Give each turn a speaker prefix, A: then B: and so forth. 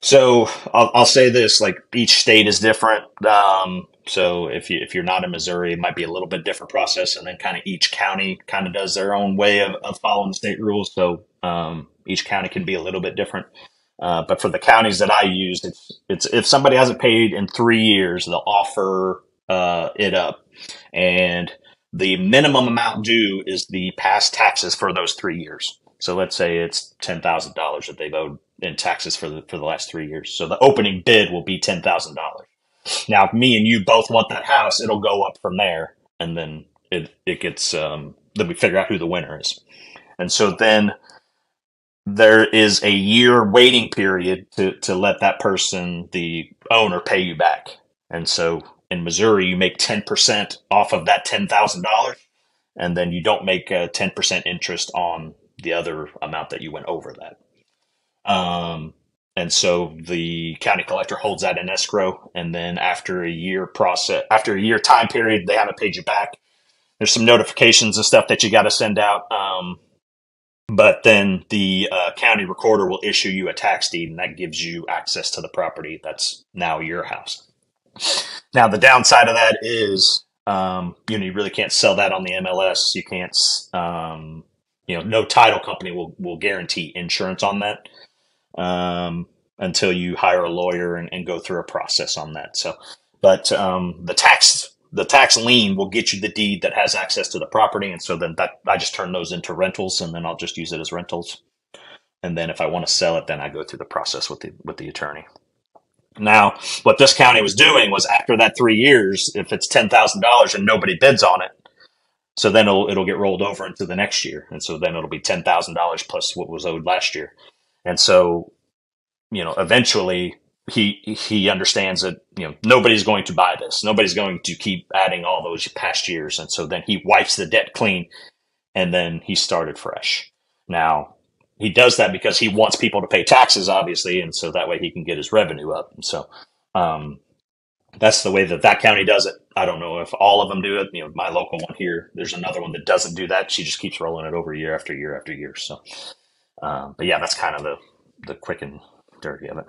A: So I'll say this, like each state is different. So if you're not in Missouri, it might be a little bit different process, and then kind of each county kind of does their own way of following the state rules. So each county can be a little bit different. But for the counties that I used, it's if somebody hasn't paid in 3 years, they'll offer it up, and the minimum amount due is the past taxes for those 3 years. So let's say it's $10,000 that they've owed in taxes for the last 3 years. So the opening bid will be $10,000. Now, if me and you both want that house, it'll go up from there, and then it gets then we figure out who the winner is, and so then there is a year waiting period to let that person, the owner, pay you back. And so in Missouri, you make 10% off of that $10,000, and then you don't make 10% interest on the other amount that you went over that. And so the county collector holds that in escrow, and then after a year time period, they haven't paid you back. There's some notifications and stuff that you got to send out. But then the county recorder will issue you a tax deed, and that gives you access to the property that's now your house. Now, the downside of that is, you really can't sell that on the MLS. You can't, no title company will guarantee insurance on that until you hire a lawyer and go through a process on that. So, but the tax lien will get you the deed that has access to the property, and so then that I just turn those into rentals, and then I'll just use it as rentals. And then if I want to sell it, then I go through the process with the attorney. Now, what this county was doing was after that 3 years, if it's $10,000 and nobody bids on it, so then it'll get rolled over into the next year, and so then it'll be $10,000 plus what was owed last year, and so eventually he understands that nobody's going to buy this, nobody's going to keep adding all those past years, and so then he wipes the debt clean, and then he started fresh. Now he does that because he wants people to pay taxes, obviously, and so that way he can get his revenue up. And so that's the way that county does it. I don't know if all of them do it. My local one here, there's another one that doesn't do that. She just keeps rolling it over year after year after year. So but yeah, that's kind of the quick and dirty of it.